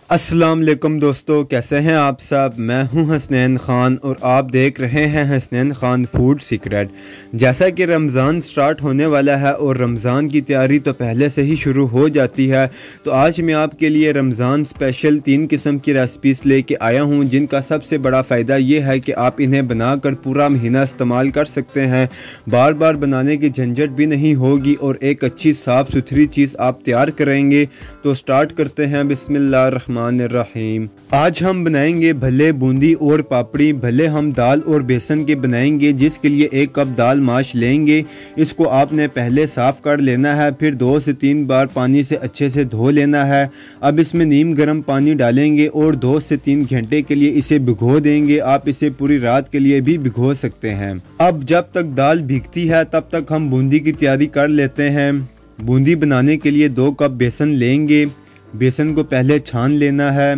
अस्सलाम वालेकुम दोस्तों, कैसे हैं आप सब। मैं हूं हसनैन ख़ान और आप देख रहे हैं हसनैन ख़ान फूड सीक्रेट। जैसा कि रमज़ान स्टार्ट होने वाला है और रमज़ान की तैयारी तो पहले से ही शुरू हो जाती है, तो आज मैं आपके लिए रमज़ान स्पेशल 3 किस्म की रेसिपीज़ लेके आया हूं, जिनका सबसे बड़ा फ़ायदा ये है कि आप इन्हें बनाकर पूरा महीना इस्तेमाल कर सकते हैं। बार बार बनाने की झंझट भी नहीं होगी और एक अच्छी साफ़ सुथरी चीज़ आप तैयार करेंगे। तो स्टार्ट करते हैं। बिस्मिल्लाह रहीम। आज हम बनाएंगे भले बूंदी और पापड़ी। भले हम दाल और बेसन के बनाएंगे, जिसके लिए 1 कप दाल माश लेंगे। इसको आपने पहले साफ़ कर लेना है, फिर 2 से 3 बार पानी से अच्छे से धो लेना है। अब इसमें नीम गर्म पानी डालेंगे और 2 से 3 घंटे के लिए इसे भिगो देंगे। आप इसे पूरी रात के लिए भी भिगो सकते हैं। अब जब तक दाल भीगती है तब तक हम बूंदी की तैयारी कर लेते हैं। बूंदी बनाने के लिए 2 कप बेसन लेंगे। बेसन को पहले छान लेना है।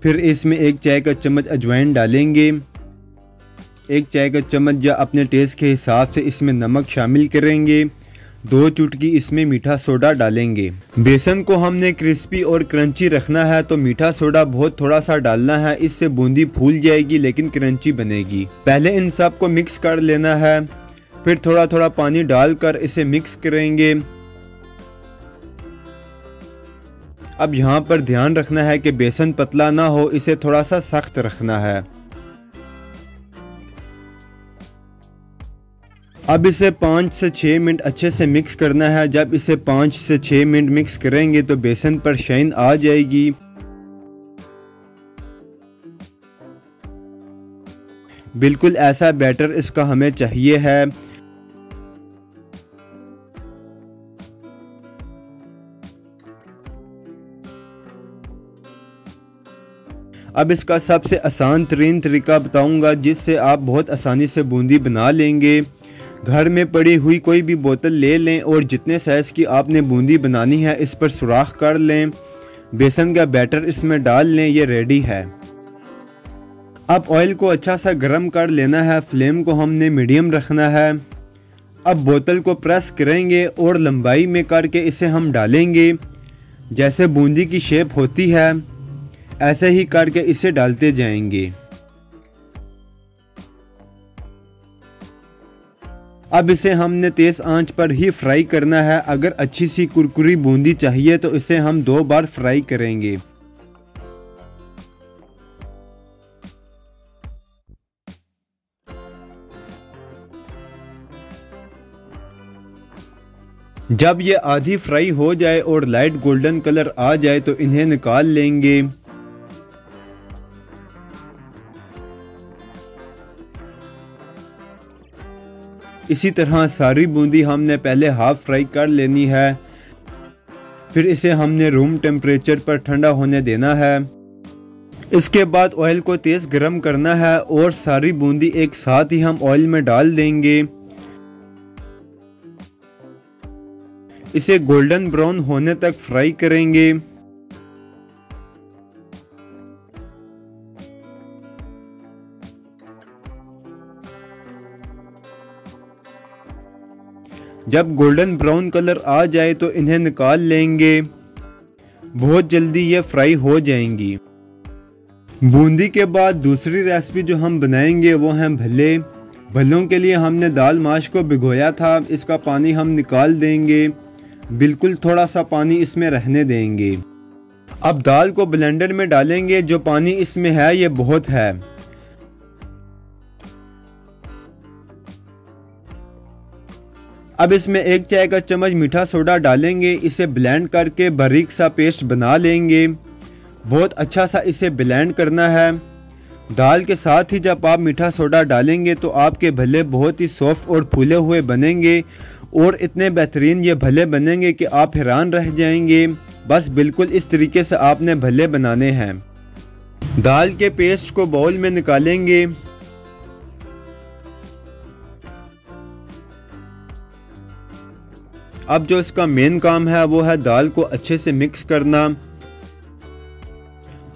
फिर इसमें 1 चाय का चम्मच अजवाइन डालेंगे। 1 चाय का चम्मच या अपने टेस्ट के हिसाब से इसमें नमक शामिल करेंगे। 2 चुटकी इसमें मीठा सोडा डालेंगे। बेसन को हमने क्रिस्पी और क्रंची रखना है, तो मीठा सोडा बहुत थोड़ा सा डालना है। इससे बूंदी फूल जाएगी लेकिन क्रंची बनेगी। पहले इन सब को मिक्स कर लेना है, फिर थोड़ा थोड़ा पानी डालकर इसे मिक्स करेंगे। अब यहाँ पर ध्यान रखना है कि बेसन पतला ना हो, इसे थोड़ा सा सख्त रखना है। अब इसे 5 से 6 मिनट अच्छे से मिक्स करना है। जब इसे 5 से 6 मिनट मिक्स करेंगे तो बेसन पर शाइन आ जाएगी। बिल्कुल ऐसा बैटर इसका हमें चाहिए है। अब इसका सबसे आसान तरीन तरीका बताऊंगा, जिससे आप बहुत आसानी से बूंदी बना लेंगे। घर में पड़ी हुई कोई भी बोतल ले लें और जितने साइज़ की आपने बूंदी बनानी है इस पर सुराख कर लें। बेसन का बैटर इसमें डाल लें। ये रेडी है। अब ऑयल को अच्छा सा गर्म कर लेना है। फ्लेम को हमने मीडियम रखना है। अब बोतल को प्रेस करेंगे और लंबाई में करके इसे हम डालेंगे। जैसे बूंदी की शेप होती है ऐसे ही करके इसे डालते जाएंगे। अब इसे हमने तेज आंच पर ही फ्राई करना है। अगर अच्छी सी कुरकुरी बूंदी चाहिए तो इसे हम 2 बार फ्राई करेंगे। जब ये आधी फ्राई हो जाए और लाइट गोल्डन कलर आ जाए तो इन्हें निकाल लेंगे। इसी तरह सारी बूंदी हमने पहले हाफ फ्राई कर लेनी है। फिर इसे हमने रूम टेम्परेचर पर ठंडा होने देना है। इसके बाद ऑयल को तेज गरम करना है और सारी बूंदी एक साथ ही हम ऑयल में डाल देंगे। इसे गोल्डन ब्राउन होने तक फ्राई करेंगे। जब गोल्डन ब्राउन कलर आ जाए तो इन्हें निकाल लेंगे। बहुत जल्दी ये फ्राई हो जाएंगी। बूंदी के बाद दूसरी रेसिपी जो हम बनाएंगे वो है भले। भलों के लिए हमने दाल माश को भिगोया था। इसका पानी हम निकाल देंगे। बिल्कुल थोड़ा सा पानी इसमें रहने देंगे। अब दाल को ब्लेंडर में डालेंगे। जो पानी इसमें है ये बहुत है। अब इसमें 1 चाय का चम्मच मीठा सोडा डालेंगे। इसे ब्लेंड करके बारीक सा पेस्ट बना लेंगे। बहुत अच्छा सा इसे ब्लेंड करना है। दाल के साथ ही जब आप मीठा सोडा डालेंगे तो आपके भले बहुत ही सॉफ्ट और फूले हुए बनेंगे और इतने बेहतरीन ये भले बनेंगे कि आप हैरान रह जाएंगे। बस बिल्कुल इस तरीके से आपने भले बनाने हैं। दाल के पेस्ट को बाउल में निकालेंगे। अब जो इसका मेन काम है वो है दाल को अच्छे से मिक्स करना।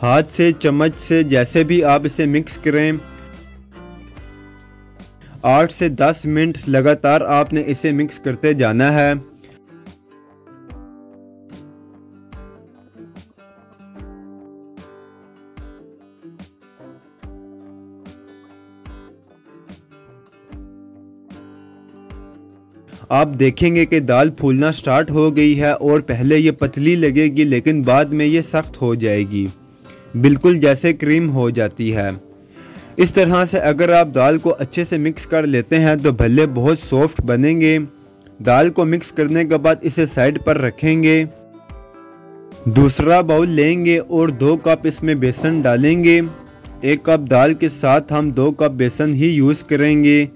हाथ से, चम्मच से, जैसे भी आप इसे मिक्स करें। 8 से 10 मिनट लगातार आपने इसे मिक्स करते जाना है। आप देखेंगे कि दाल फूलना स्टार्ट हो गई है और पहले ये पतली लगेगी लेकिन बाद में ये सख्त हो जाएगी, बिल्कुल जैसे क्रीम हो जाती है। इस तरह से अगर आप दाल को अच्छे से मिक्स कर लेते हैं तो भल्ले बहुत सॉफ्ट बनेंगे। दाल को मिक्स करने के बाद इसे साइड पर रखेंगे। दूसरा बाउल लेंगे और 2 कप इसमें बेसन डालेंगे। 1 कप दाल के साथ हम 2 कप बेसन ही यूज़ करेंगे।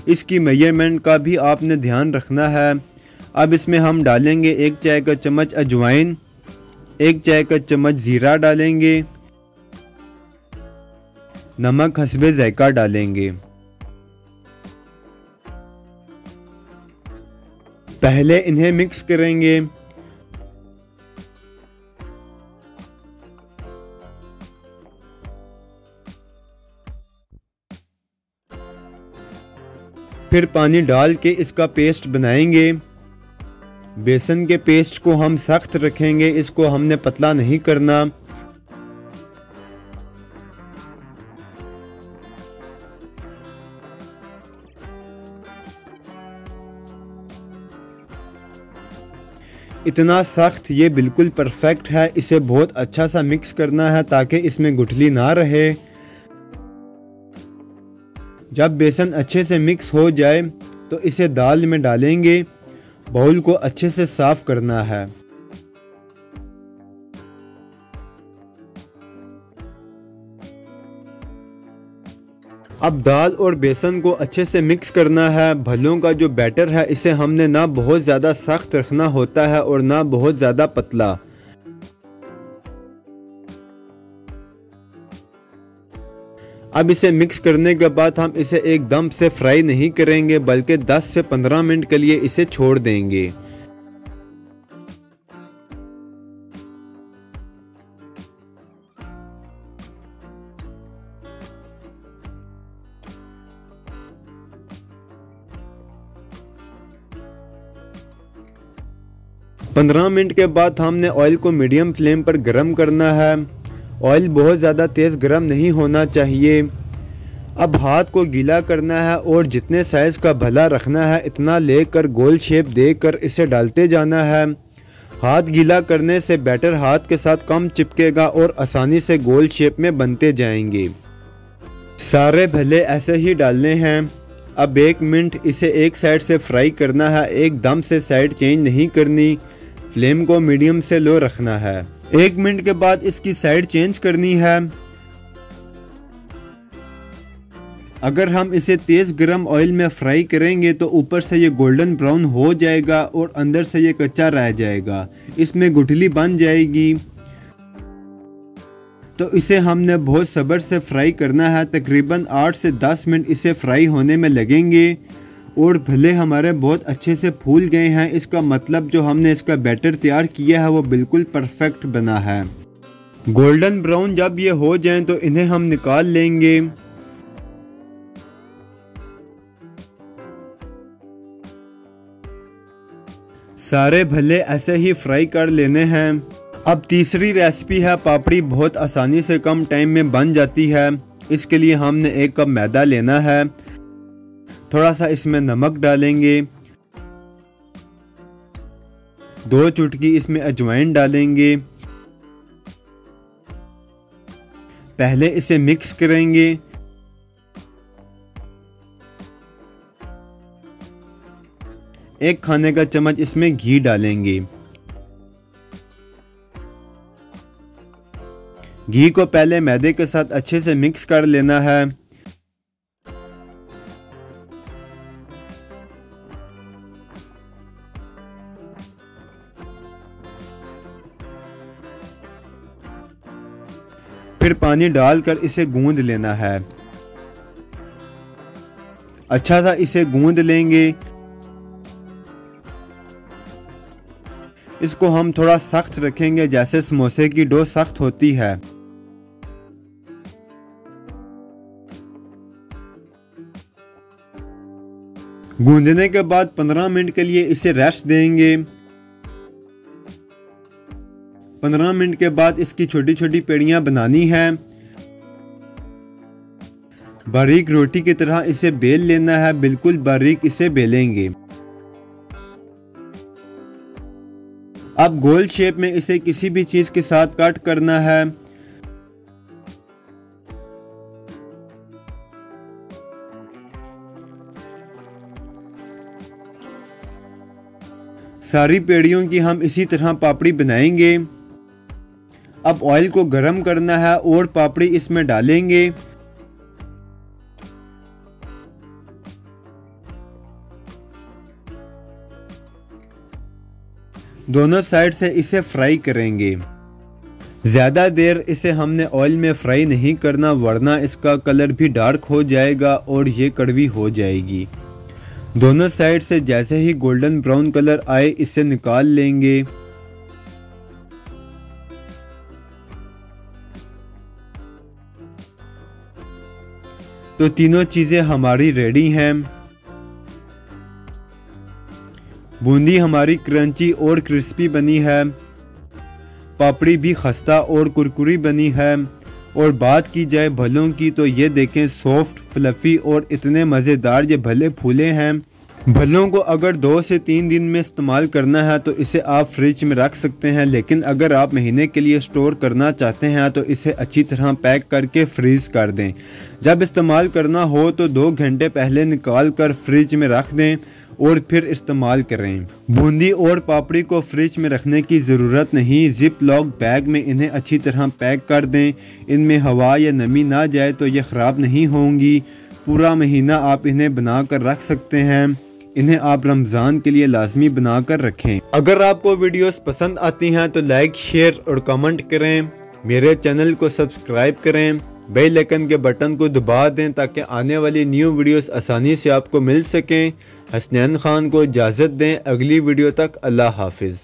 इसकी मेजरमेंट का भी आपने ध्यान रखना है। अब इसमें हम डालेंगे 1 चाय का चम्मच अजवाइन, 1 चाय का चम्मच ज़ीरा डालेंगे, नमक हस्बे जायका डालेंगे। पहले इन्हें मिक्स करेंगे। फिर पानी डाल के इसका पेस्ट बनाएंगे। बेसन के पेस्ट को हम सख्त रखेंगे, इसको हमने पतला नहीं करना। इतना सख्त ये बिल्कुल परफेक्ट है। इसे बहुत अच्छा सा मिक्स करना है ताकि इसमें गुठली ना रहे। जब बेसन अच्छे से मिक्स हो जाए तो इसे दाल में डालेंगे। बाउल को अच्छे से साफ करना है। अब दाल और बेसन को अच्छे से मिक्स करना है। भल्लों का जो बैटर है इसे हमने ना बहुत ज़्यादा सख्त रखना होता है और ना बहुत ज़्यादा पतला। अब इसे मिक्स करने के बाद हम इसे एकदम से फ्राई नहीं करेंगे बल्कि 10 से 15 मिनट के लिए इसे छोड़ देंगे। पंद्रह मिनट के बाद हमने ऑयल को मीडियम फ्लेम पर गर्म करना है। ऑयल बहुत ज़्यादा तेज़ गर्म नहीं होना चाहिए। अब हाथ को गीला करना है और जितने साइज़ का भला रखना है इतना लेकर गोल शेप देकर इसे डालते जाना है। हाथ गीला करने से बैटर हाथ के साथ कम चिपकेगा और आसानी से गोल शेप में बनते जाएंगे। सारे भले ऐसे ही डालने हैं। अब 1 मिनट इसे एक साइड से फ्राई करना है, एकदम से साइड चेंज नहीं करनी। फ्लेम को मीडियम से लो रखना है। 1 मिनट के बाद इसकी साइड चेंज करनी है। अगर हम इसे तेज गरम ऑयल में फ्राई करेंगे तो ऊपर से ये गोल्डन ब्राउन हो जाएगा और अंदर से ये कच्चा रह जाएगा, इसमें गुठली बन जाएगी। तो इसे हमने बहुत सब्र से फ्राई करना है। तकरीबन 8 से 10 मिनट इसे फ्राई होने में लगेंगे और भले हमारे बहुत अच्छे से फूल गए हैं। इसका मतलब जो हमने इसका बैटर तैयार किया है वो बिल्कुल परफेक्ट बना है। गोल्डन ब्राउन जब ये हो जाएं तो इन्हें हम निकाल लेंगे। सारे भले ऐसे ही फ्राई कर लेने हैं। अब तीसरी रेसिपी है पापड़ी। बहुत आसानी से कम टाइम में बन जाती है। इसके लिए हमने 1 कप मैदा लेना है। थोड़ा सा इसमें नमक डालेंगे, 2 चुटकी इसमें अजवाइन डालेंगे। पहले इसे मिक्स करेंगे। एक खाने का चम्मच इसमें घी डालेंगे। घी को पहले मैदे के साथ अच्छे से मिक्स कर लेना है। फिर पानी डालकर इसे गूंद लेना है। अच्छा सा इसे गूंद लेंगे। इसको हम थोड़ा सख्त रखेंगे जैसे समोसे की डो सख्त होती है। गूंदने के बाद 15 मिनट के लिए इसे रेस्ट देंगे। 15 मिनट के बाद इसकी छोटी छोटी पेड़ियां बनानी है। बारीक रोटी की तरह इसे बेल लेना है, बिल्कुल बारीक इसे बेलेंगे। अब गोल शेप में इसे किसी भी चीज के साथ कट करना है। सारी पेड़ियों की हम इसी तरह पापड़ी बनाएंगे। अब ऑयल को गरम करना है और पापड़ी इसमें डालेंगे। दोनों साइड से इसे फ्राई करेंगे। ज़्यादा देर इसे हमने ऑयल में फ्राई नहीं करना, वरना इसका कलर भी डार्क हो जाएगा और ये कड़वी हो जाएगी। दोनों साइड से जैसे ही गोल्डन ब्राउन कलर आए इसे निकाल लेंगे। तो तीनों चीज़ें हमारी रेडी हैं। बूंदी हमारी क्रंची और क्रिस्पी बनी है, पापड़ी भी खस्ता और कुरकुरी बनी है। और बात की जाए भलों की तो ये देखें, सॉफ्ट, फ्लफी और इतने मज़ेदार ये भले फूले हैं। भलों को अगर 2 से 3 दिन में इस्तेमाल करना है तो इसे आप फ्रिज में रख सकते हैं, लेकिन अगर आप महीने के लिए स्टोर करना चाहते हैं तो इसे अच्छी तरह पैक करके फ्रीज कर दें। जब इस्तेमाल करना हो तो 2 घंटे पहले निकाल कर फ्रिज में रख दें और फिर इस्तेमाल करें। बूंदी और पापड़ी को फ्रिज में रखने की ज़रूरत नहीं, जिप लॉक बैग में इन्हें अच्छी तरह पैक कर दें। इनमें हवा या नमी ना जाए तो ये ख़राब नहीं होंगी। पूरा महीना आप इन्हें बना कर रख सकते हैं। इन्हें आप रमज़ान के लिए लाजमी बना कर रखें। अगर आपको वीडियोस पसंद आती हैं तो लाइक, शेयर और कमेंट करें। मेरे चैनल को सब्सक्राइब करें, बेल आइकन के बटन को दबा दें ताकि आने वाली न्यू वीडियोस आसानी से आपको मिल सकें। हसनैन खान को इजाज़त दें, अगली वीडियो तक अल्लाह हाफिज़।